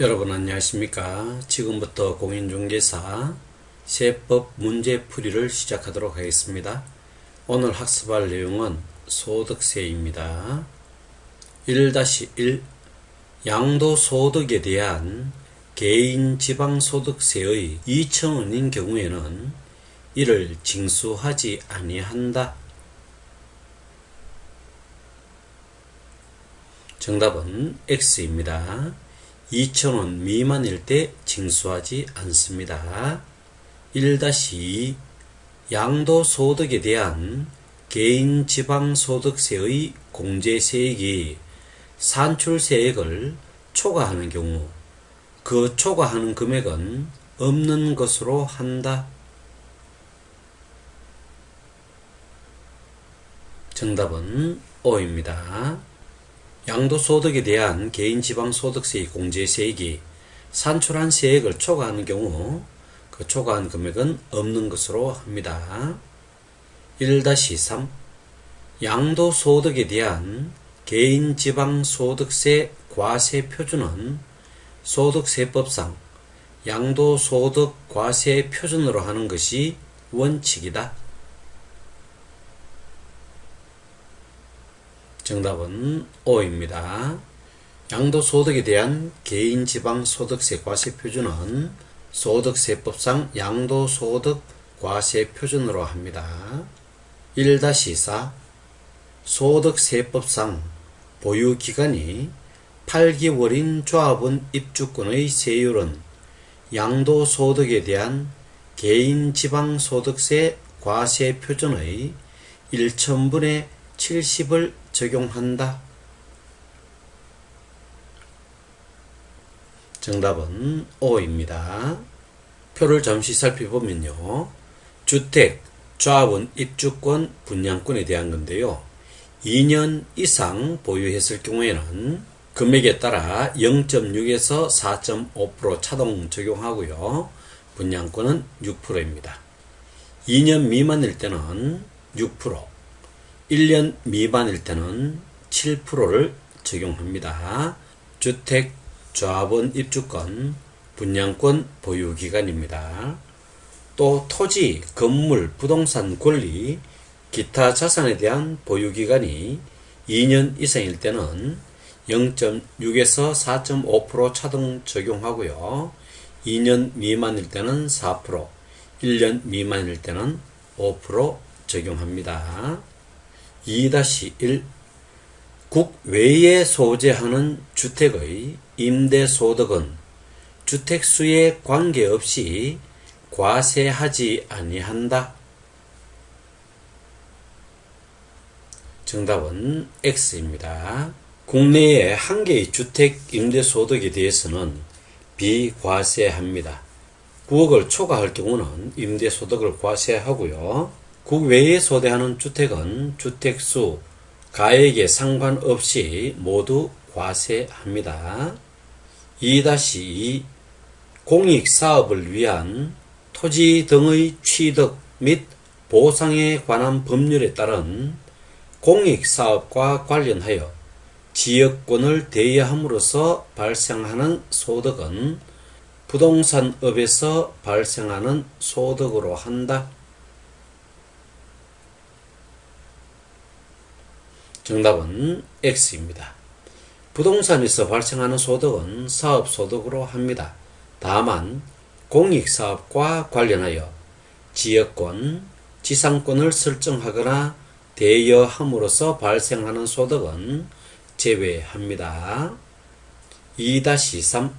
여러분 안녕하십니까? 지금부터 공인중개사 세법 문제풀이를 시작하도록 하겠습니다. 오늘 학습할 내용은 소득세입니다. 1-1 양도소득에 대한 개인지방소득세의 2,000원인 경우에는 이를 징수하지 아니한다. 정답은 X입니다. 2,000원 미만일 때 징수하지 않습니다. 1-2 양도소득에 대한 개인지방소득세의 공제세액이 산출세액을 초과하는 경우 그 초과하는 금액은 없는 것으로 한다. 정답은 O입니다. 양도소득에 대한 개인지방소득세의 공제세액이 산출한 세액을 초과하는 경우 그 초과한 금액은 없는 것으로 합니다. 1-3 양도소득에 대한 개인지방소득세 과세표준은 소득세법상 양도소득 과세 표준으로 하는 것이 원칙이다. 정답은 O입니다. 양도소득에 대한 개인지방소득세 과세표준은 소득세법상 양도소득 과세표준으로 합니다. 1-4 소득세법상 보유기간이 8개월인 조합원 입주권의 세율은 양도소득에 대한 개인지방소득세 과세표준의 1,000분의 70을 적용한다. 정답은 O입니다. 표를 잠시 살펴보면요. 주택, 조합원 입주권, 분양권에 대한 건데요. 2년 이상 보유했을 경우에는 금액에 따라 0.6에서 4.5% 차등 적용하고요. 분양권은 6%입니다. 2년 미만일 때는 6%, 1년 미만일 때는 7%를 적용합니다. 주택, 조합원 입주권, 분양권 보유기간입니다. 또 토지, 건물, 부동산 권리, 기타 자산에 대한 보유기간이 2년 이상일 때는 0.6에서 4.5% 차등 적용하고요. 2년 미만일 때는 4%, 1년 미만일 때는 5% 적용합니다. 2-1 국외에 소재하는 주택의 임대소득은 주택수에 관계없이 과세하지 아니한다. 정답은 X입니다. 국내에 한 개의 주택 임대소득에 대해서는 비과세합니다. 9억을 초과할 경우는 임대소득을 과세하고요. 국외에 소재하는 주택은 주택수, 가액에 상관없이 모두 과세합니다. 2-2 공익사업을 위한 토지 등의 취득 및 보상에 관한 법률에 따른 공익사업과 관련하여 지역권을 대여함으로써 발생하는 소득은 부동산업에서 발생하는 소득으로 한다. 정답은 X입니다. 부동산에서 발생하는 소득은 사업소득으로 합니다. 다만 공익사업과 관련하여 지역권, 지상권을 설정하거나 대여함으로써 발생하는 소득은 제외합니다. 2-3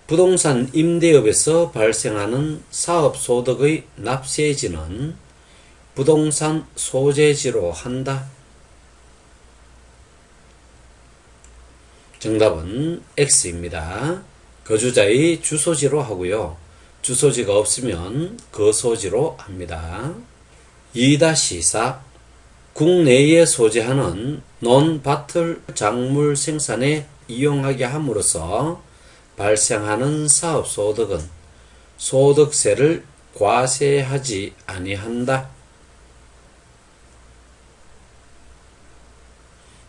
부동산 임대업에서 발생하는 사업소득의 납세지는 부동산 소재지로 한다. 정답은 X입니다. 거주자의 주소지로 하고요. 주소지가 없으면 거소지로 합니다. 2-4 국내에 소재하는 논밭을 작물 생산에 이용하게 함으로써 발생하는 사업소득은 소득세를 과세하지 아니한다.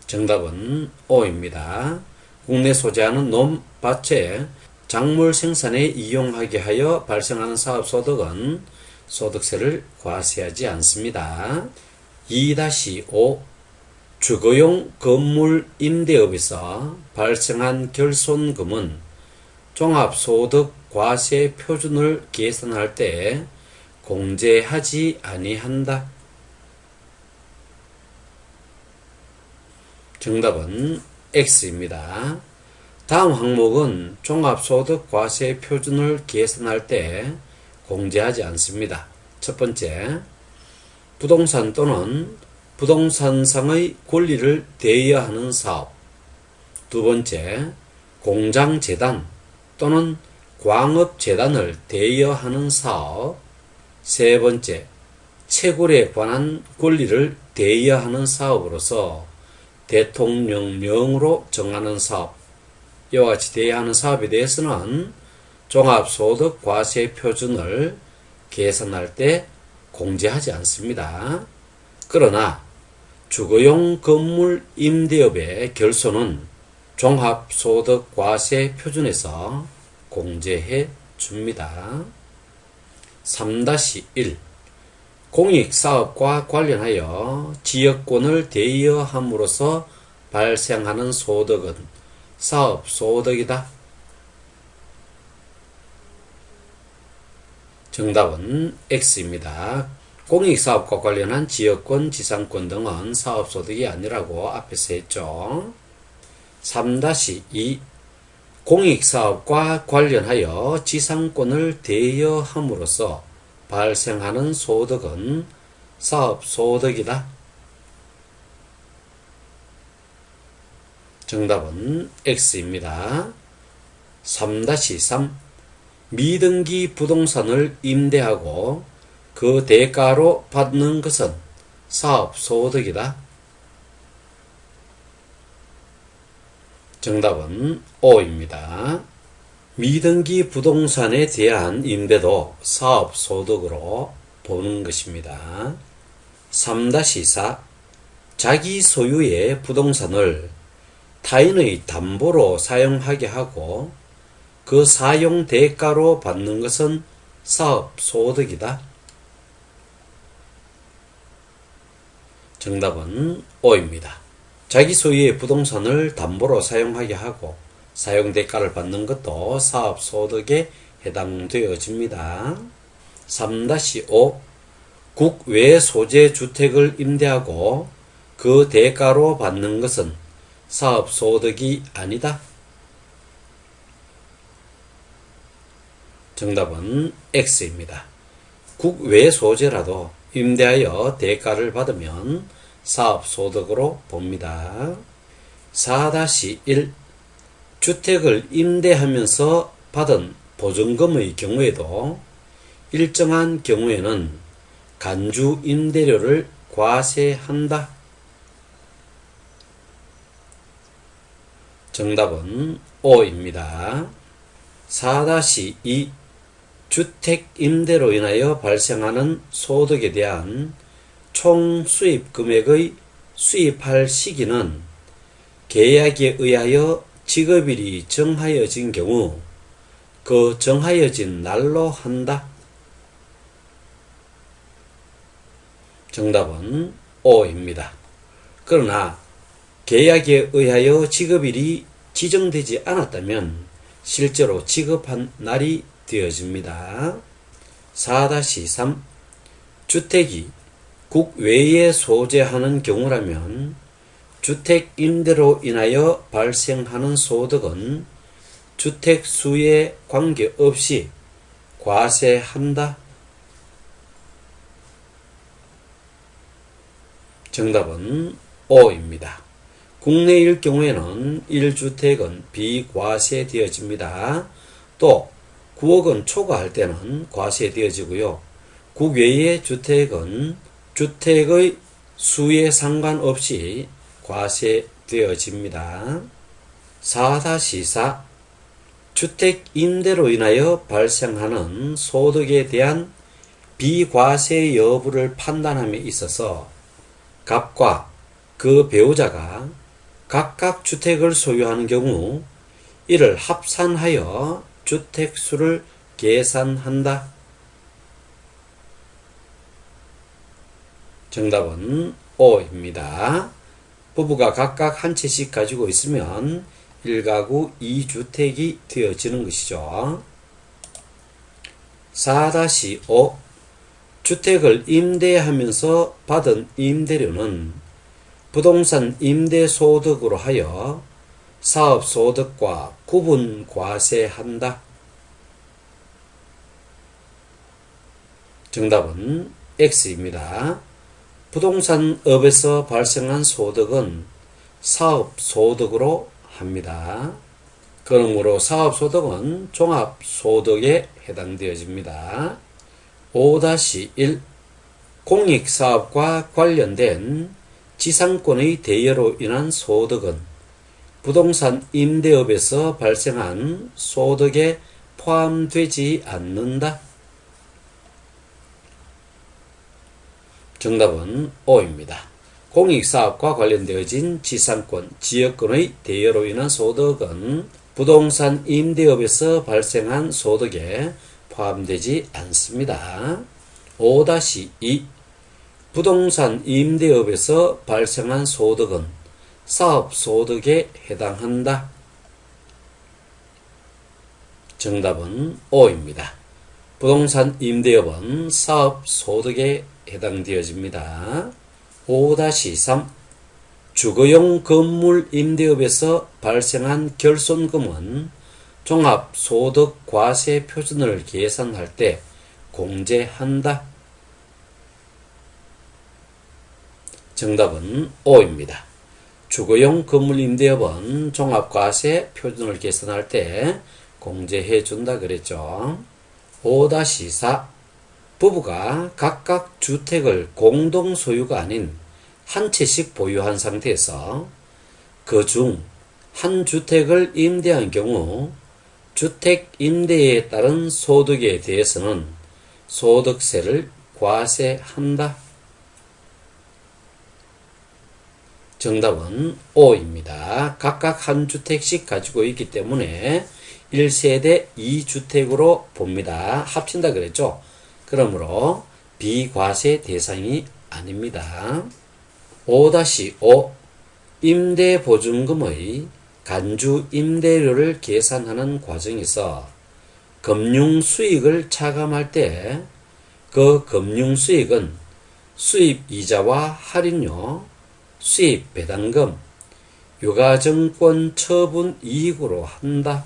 정답은 O입니다. 국내 소재하는 논밭의 작물 생산에 이용하게 하여 발생하는 사업소득은 소득세를 과세하지 않습니다. 2-5 주거용 건물 임대업에서 발생한 결손금은 종합소득과세 표준을 계산할 때 공제하지 아니한다. 정답은 X입니다. 다음 항목은 종합소득과세 표준을 계산할 때 공제하지 않습니다. 첫 번째, 부동산 또는 부동산상의 권리를 대여하는 사업. 두 번째, 공장재단 또는 광업재단을 대여하는 사업. 세 번째, 채굴에 관한 권리를 대여하는 사업으로서 대통령령으로 정하는 사업. 이와 같이 대여하는 사업에 대해서는 종합소득과세 표준을 계산할 때 공제하지 않습니다. 그러나 주거용 건물 임대업의 결손은 종합소득과세 표준에서 공제해 줍니다. 3-1 공익사업과 관련하여 지역권을 대여함으로써 발생하는 소득은 사업소득이다. 정답은 X입니다. 공익사업과 관련한 지역권, 지상권 등은 사업소득이 아니라고 앞에서 했죠. 3-2 공익사업과 관련하여 지상권을 대여함으로써 발생하는 소득은 사업소득이다. 정답은 X입니다. 3-3 미등기 부동산을 임대하고 그 대가로 받는 것은 사업소득이다. 정답은 O입니다. 미등기 부동산에 대한 임대도 사업소득으로 보는 것입니다. 3-4 자기 소유의 부동산을 타인의 담보로 사용하게 하고 그 사용 대가로 받는 것은 사업소득이다. 정답은 O입니다. 자기 소유의 부동산을 담보로 사용하게 하고 사용 대가를 받는 것도 사업소득에 해당되어집니다. 3-5 국외 소재 주택을 임대하고 그 대가로 받는 것은 사업소득이 아니다. 정답은 X입니다. 국외 소재라도 임대하여 대가를 받으면 사업소득으로 봅니다. 4-1 주택을 임대하면서 받은 보증금의 경우에도 일정한 경우에는 간주 임대료를 과세한다. 정답은 O입니다. 4-2 주택 임대로 인하여 발생하는 소득에 대한 총 수입 금액의 수입할 시기는 계약에 의하여 지급일이 정하여진 경우 그 정하여진 날로 한다. 정답은 O입니다. 그러나 계약에 의하여 지급일이 지정되지 않았다면 실제로 지급한 날이 되어집니다. 4-3 주택이 국외에 소재하는 경우라면 주택 임대로 인하여 발생하는 소득은 주택 수에 관계없이 과세한다. 정답은 O입니다. 국내일 경우에는 1주택은 비과세되어집니다. 또 9억 원 초과할 때는 과세되어지고요. 국외의 주택은 주택의 수에 상관없이 과세되어집니다. 4-4 주택 임대로 인하여 발생하는 소득에 대한 비과세 여부를 판단함에 있어서 갑과 그 배우자가 각각 주택을 소유하는 경우 이를 합산하여 주택수를 계산한다. 정답은 O입니다. 부부가 각각 한 채씩 가지고 있으면 1가구 2주택이 되어지는 것이죠. 4-5 주택을 임대하면서 받은 임대료는 부동산 임대소득으로 하여 사업소득과 구분 과세한다. 정답은 X입니다. 부동산업에서 발생한 소득은 사업소득으로 합니다. 그러므로 사업소득은 종합소득에 해당되어집니다. 5-1 공익사업과 관련된 지상권의 대여로 인한 소득은 부동산 임대업에서 발생한 소득에 포함되지 않는다. 정답은 O입니다. 공익사업과 관련되어진 지상권, 지역권의 대여로 인한 소득은 부동산 임대업에서 발생한 소득에 포함되지 않습니다. 5-2 부동산 임대업에서 발생한 소득은 사업소득에 해당한다. 정답은 O입니다. 부동산 임대업은 사업소득에 해당되어집니다. 5-3 주거용 건물 임대업에서 발생한 결손금은 종합소득과세 표준을 계산할 때 공제한다. 정답은 O입니다. 주거용 건물 임대업은 종합과세 표준을 계산할 때 공제해준다 그랬죠. 5-4 부부가 각각 주택을 공동 소유가 아닌 한 채씩 보유한 상태에서 그중 한 주택을 임대한 경우 주택 임대에 따른 소득에 대해서는 소득세를 과세한다. 정답은 O입니다. 각각 한 주택씩 가지고 있기 때문에 1세대 2주택으로 봅니다. 합친다 그랬죠? 그러므로 비과세 대상이 아닙니다. 5-5 임대보증금의 간주 임대료를 계산하는 과정에서 금융수익을 차감할 때 그 금융수익은 수입이자와 할인료, 수입배당금, 유가증권 처분 이익으로 한다.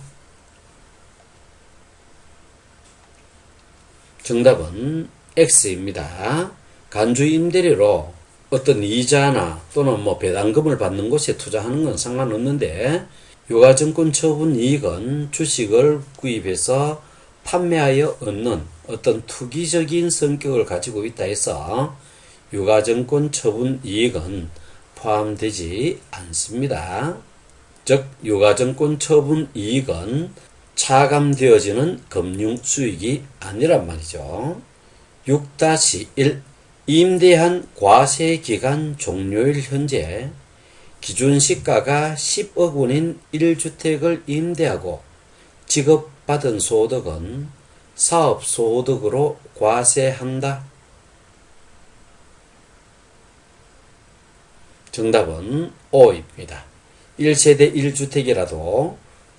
정답은 X입니다. 간주 임대료로 어떤 이자나 또는 배당금을 받는 곳에 투자하는 건 상관없는데 유가증권 처분 이익은 주식을 구입해서 판매하여 얻는 어떤 투기적인 성격을 가지고 있다 해서 유가증권 처분 이익은 포함되지 않습니다. 즉 유가증권 처분 이익은 차감되어지는 금융수익이 아니란 말이죠. 6-1 임대한 과세기간 종료일 현재 기준시가가 10억 원인 1주택을 임대하고 지급받은 소득은 사업소득으로 과세한다. 정답은 O입니다. 1세대 1주택이라도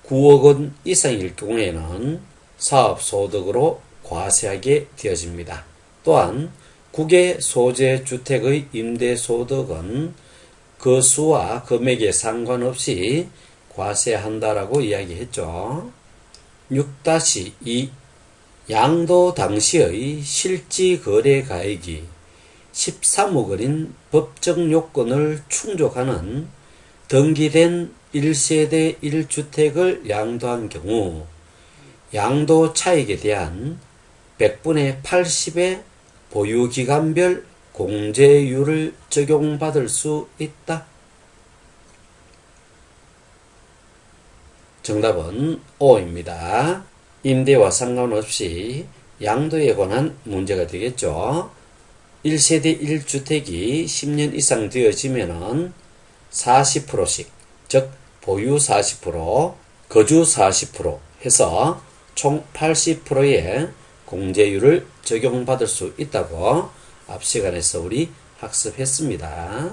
9억 원 이상일 경우에는 사업소득으로 과세하게 되어집니다. 또한 국외 소재 주택의 임대소득은 그 수와 금액에 상관없이 과세한다라고 이야기했죠. 6-2 양도 당시의 실지거래가액이 13억 원인 법정 요건을 충족하는 등기된 1세대 1주택을 양도한 경우 양도 차익에 대한 100분의 80의 보유기간별 공제율을 적용받을 수 있다. 정답은 O입니다. 임대와 상관없이 양도에 관한 문제가 되겠죠. 1세대 1주택이 10년 이상 되어지면은 40%씩 즉 보유 40%, 거주 40% 해서 총 80%의 공제율을 적용받을 수 있다고 앞 시간에서 우리 학습했습니다.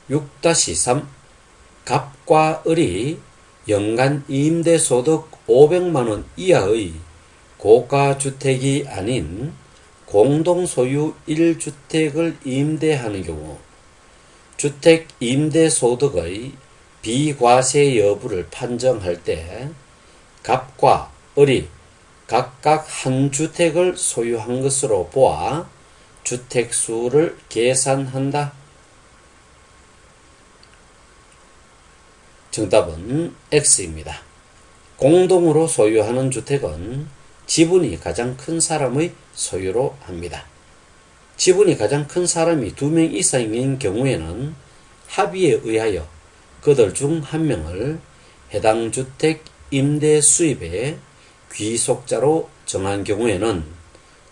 6-3 갑과 을이 연간 임대소득 500만원 이하의 고가주택이 아닌 공동소유 1주택을 임대하는 경우 주택 임대소득의 비과세 여부를 판정할 때 갑과 을이 각각 한 주택을 소유한 것으로 보아 주택수를 계산한다. 정답은 X입니다. 공동으로 소유하는 주택은 지분이 가장 큰 사람의 소유로 합니다. 지분이 가장 큰 사람이 2명 이상인 경우에는 합의에 의하여 그들 중 한 명을 해당 주택 임대 수입의 귀속자로 정한 경우에는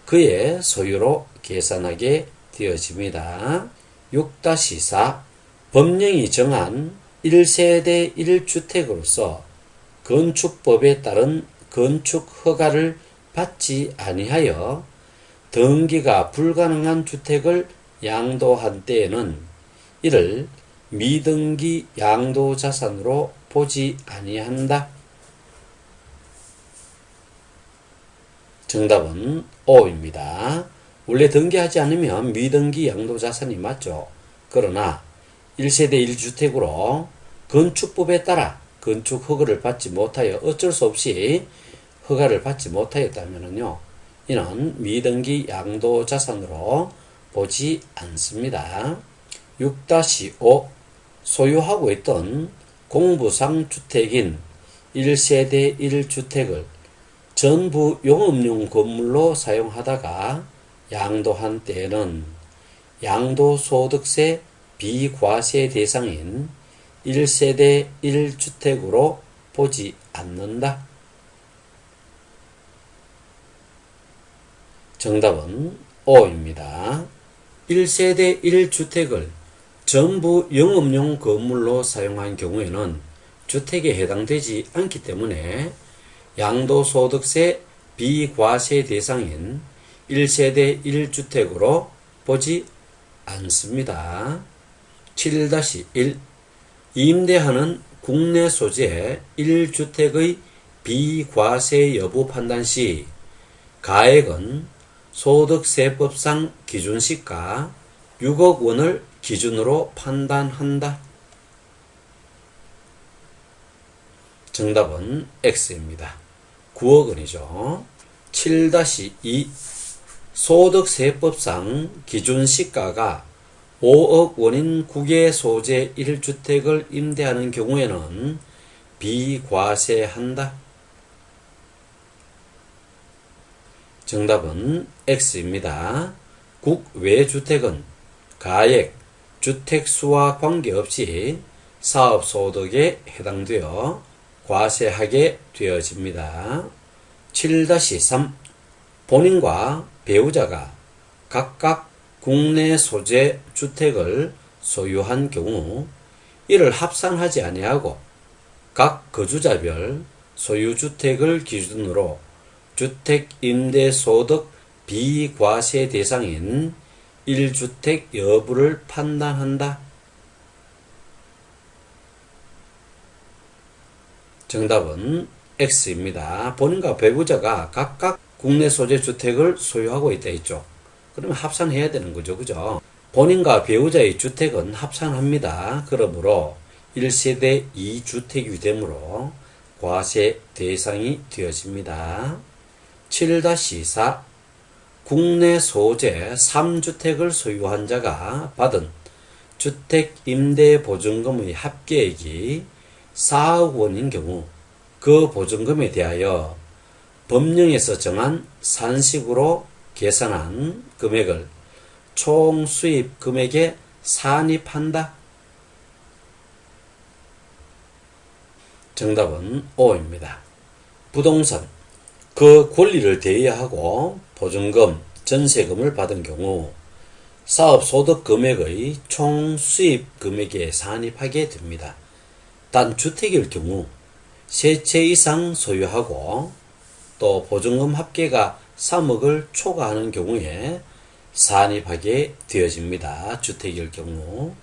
그의 소유로 계산하게 되어집니다. 6-4 법령이 정한 1세대 1주택으로서 건축법에 따른 건축 허가를 받지 아니하여 등기가 불가능한 주택을 양도한 때에는 이를 미등기 양도자산으로 보지 아니한다. 정답은 O입니다. 원래 등기하지 않으면 미등기 양도자산이 맞죠. 그러나 1세대 1주택으로 건축법에 따라 건축 허가를 받지 못하여 어쩔 수 없이 허가를 받지 못하였다면요, 이는 미등기 양도자산으로 보지 않습니다. 6-5 소유하고 있던 공부상 주택인 1세대 1주택을 전부 용업용 건물로 사용하다가 양도한 때에는 양도소득세 비과세 대상인 1세대 1주택으로 보지 않는다. 정답은 O입니다. 1세대 1주택을 전부 영업용 건물로 사용한 경우에는 주택에 해당되지 않기 때문에 양도소득세 비과세 대상인 1세대 1주택으로 보지 않습니다. 7-1 임대하는 국내 소재 1주택의 비과세 여부 판단 시 가액은 소득세법상 기준시가 6억 원을 기준으로 판단한다. 정답은 X입니다. 9억 원이죠. 7-2 소득세법상 기준시가가 5억 원인 국외 소재 1주택을 임대하는 경우에는 비과세한다. 정답은 X입니다. 국외주택은 가액, 주택수와 관계없이 사업소득에 해당되어 과세하게 되어집니다. 7-3 본인과 배우자가 각각 국내 소재 주택을 소유한 경우 이를 합산하지 아니하고 각 거주자별 소유주택을 기준으로 주택임대소득 비과세 대상인 1주택 여부를 판단한다. 정답은 X입니다. 본인과 배우자가 각각 국내 소재 주택을 소유하고 있다 했죠. 그러면 합산해야 되는 거죠. 그죠? 본인과 배우자의 주택은 합산합니다. 그러므로 1세대 2주택이 되므로 과세 대상이 되어집니다. 7-4 국내 소재 3주택을 소유한 자가 받은 주택임대보증금의 합계액이 4억 원인 경우 그 보증금에 대하여 법령에서 정한 산식으로 계산한 금액을 총 수입 금액에 산입한다. 정답은 O입니다. 부동산, 그 권리를 대여하고 보증금, 전세금을 받은 경우 사업소득 금액의 총 수입 금액에 산입하게 됩니다. 단주택일 경우 3채 이상 소유하고 또 보증금 합계가 3억을 초과하는 경우에 산입하게 되어집니다. 주택일 경우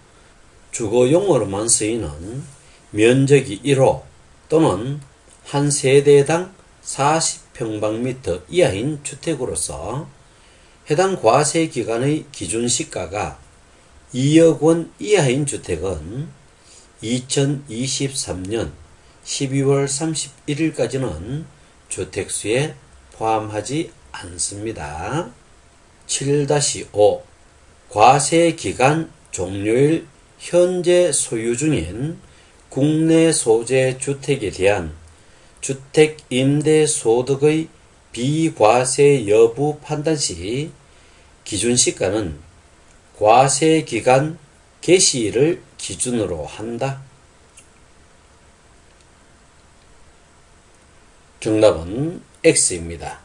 주거용으로만 쓰이는 면적이 1호 또는 한 세대당 40평방미터 이하인 주택으로서 해당 과세기간의 기준시가가 2억 원 이하인 주택은 2023년 12월 31일까지는 주택수에 포함하지 않습니다. 7-5 과세기간 종료일 현재 소유 중인 국내 소재 주택에 대한 주택 임대소득의 비과세 여부 판단 시 기준시가는 과세기간 개시일을 기준으로 한다. 정답은 X입니다.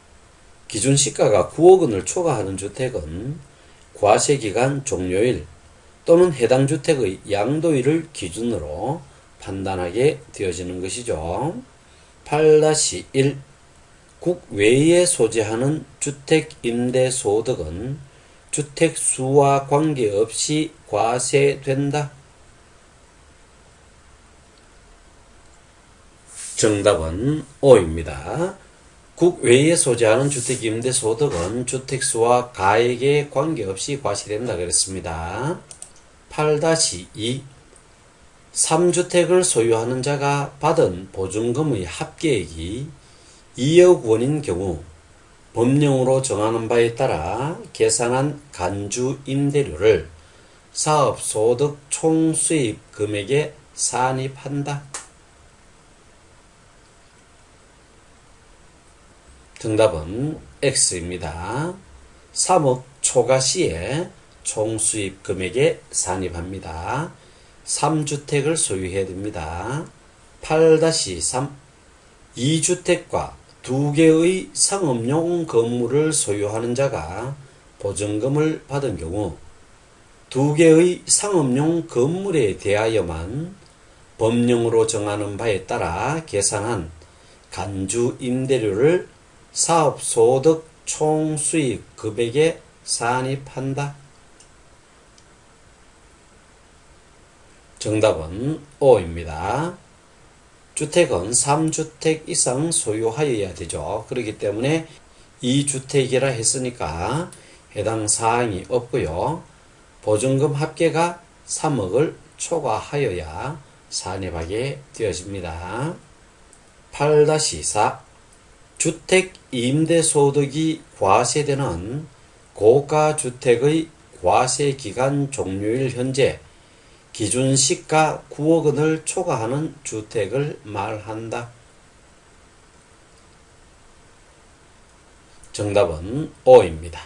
기준시가가 9억 원을 초과하는 주택은 과세기간 종료일 또는 해당 주택의 양도일을 기준으로 판단하게 되어지는 것이죠. 8-1 국외에 소재하는 주택 임대소득은 주택수와 관계없이 과세된다. 정답은 O입니다. 국외에 소재하는 주택 임대소득은 주택수와 가액에 관계없이 과세된다 그랬습니다. 8-2 3주택을 소유하는 자가 받은 보증금의 합계액이 2억 원인 경우 법령으로 정하는 바에 따라 계산한 간주 임대료를 사업소득 총수입 금액에 산입한다. 정답은 X입니다. 3억 초과 시에 총수입 금액에 산입합니다. 3주택을 소유해야 됩니다. 8-3 2주택과 2개의 상업용 건물을 소유하는 자가 보증금을 받은 경우 2개의 상업용 건물에 대하여만 법령으로 정하는 바에 따라 계산한 간주 임대료를 사업소득 총수입 금액에 산입한다. 정답은 O입니다. 주택은 3주택 이상 소유하여야 되죠. 그렇기 때문에 2주택이라 했으니까 해당 사항이 없고요. 보증금 합계가 3억을 초과하여야 산입하게 되어집니다. 8-4 주택 임대소득이 과세되는 고가주택의 과세기간 종료일 현재 기준시가 9억 원을 초과하는 주택을 말한다. 정답은 O입니다.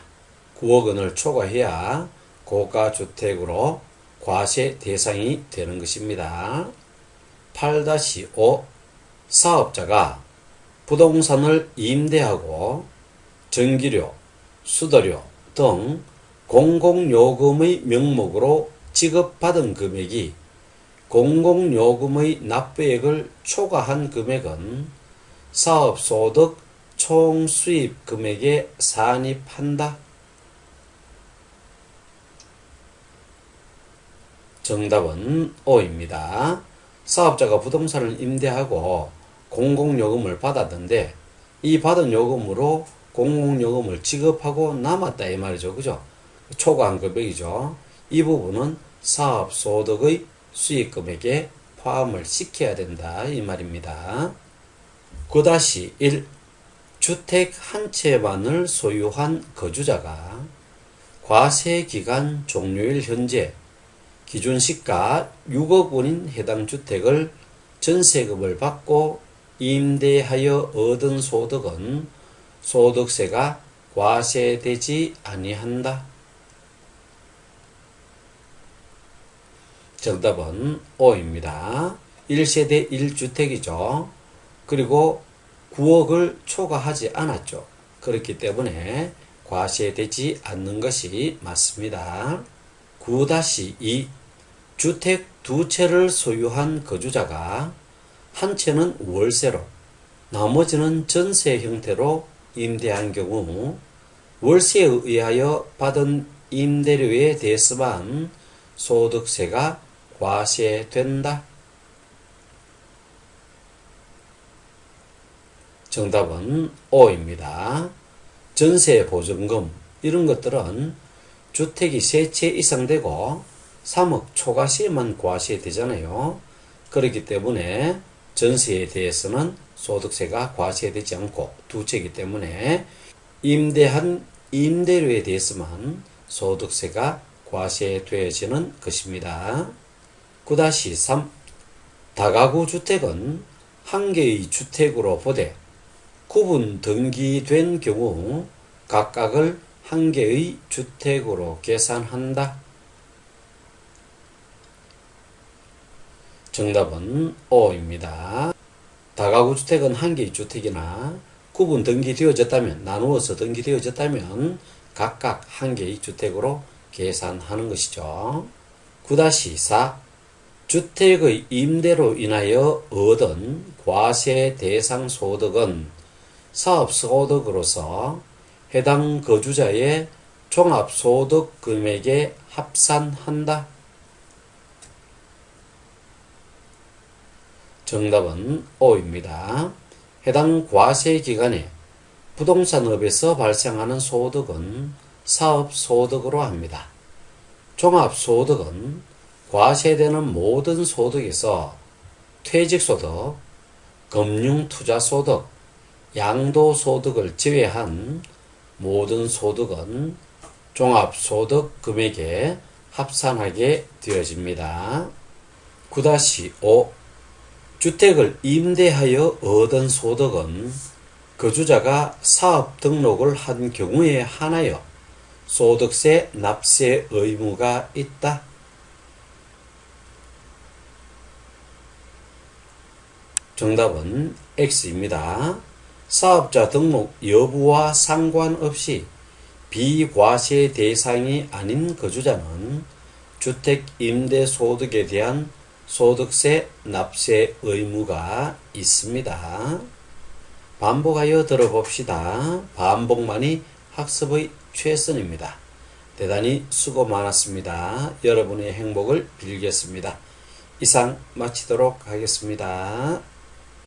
9억 원을 초과해야 고가주택으로 과세 대상이 되는 것입니다. 8-5 사업자가 부동산을 임대하고 전기료, 수도료 등 공공요금의 명목으로 지급받은 금액이 공공요금의 납부액을 초과한 금액은 사업소득 총수입 금액에 산입한다. 정답은 O입니다. 사업자가 부동산을 임대하고 공공요금을 받았는데 이 받은 요금으로 공공요금을 지급하고 남았다 이 말이죠. 그죠? 초과한 금액이죠. 이 부분은 사업소득의 수익금액에 포함을 시켜야 된다 이 말입니다. 9-1 주택 한 채만을 소유한 거주자가 과세기간 종료일 현재 기준시가 6억 원인 해당 주택을 전세금을 받고 임대하여 얻은 소득은 소득세가 과세되지 아니한다. 정답은 O입니다. 1세대 1주택이죠. 그리고 9억을 초과하지 않았죠. 그렇기 때문에 과세되지 않는 것이 맞습니다. 9-2 주택 두 채를 소유한 거주자가 한 채는 월세로, 나머지는 전세 형태로 임대한 경우 월세에 의하여 받은 임대료에 대해서만 소득세가 과세된다. 정답은 O입니다. 전세 보증금 이런 것들은 주택이 3채 이상 되고 3억 초과시에만 과세되잖아요. 그렇기 때문에 전세에 대해서는 소득세가 과세되지 않고 두 채이기 때문에 임대한 임대료에 대해서만 소득세가 과세되어지는 것입니다. 9-3 다가구 주택은 한 개의 주택으로 보되 구분 등기된 경우 각각을 한 개의 주택으로 계산한다. 정답은 O입니다. 다가구 주택은 한 개의 주택이나 구분 등기되어졌다면, 나누어서 등기되어졌다면 각각 한 개의 주택으로 계산하는 것이죠. 9-4 주택의 임대로 인하여 얻은 과세 대상 소득은 사업소득으로서 해당 거주자의 종합소득 금액에 합산한다. 정답은 O입니다. 해당 과세 기간에 부동산업에서 발생하는 소득은 사업소득으로 합니다. 종합소득은 과세되는 모든 소득에서 퇴직소득, 금융투자소득, 양도소득을 제외한 모든 소득은 종합소득 금액에 합산하게 되어집니다. 9-5 주택을 임대하여 얻은 소득은 거주자가 사업 등록을 한 경우에 한하여 소득세 납세 의무가 있다. 정답은 X입니다. 사업자 등록 여부와 상관없이 비과세 대상이 아닌 거주자는 주택 임대 소득에 대한 소득세 납세 의무가 있습니다. 반복하여 들어봅시다. 반복만이 학습의 최선입니다. 대단히 수고 많았습니다. 여러분의 행복을 빌겠습니다. 이상 마치도록 하겠습니다.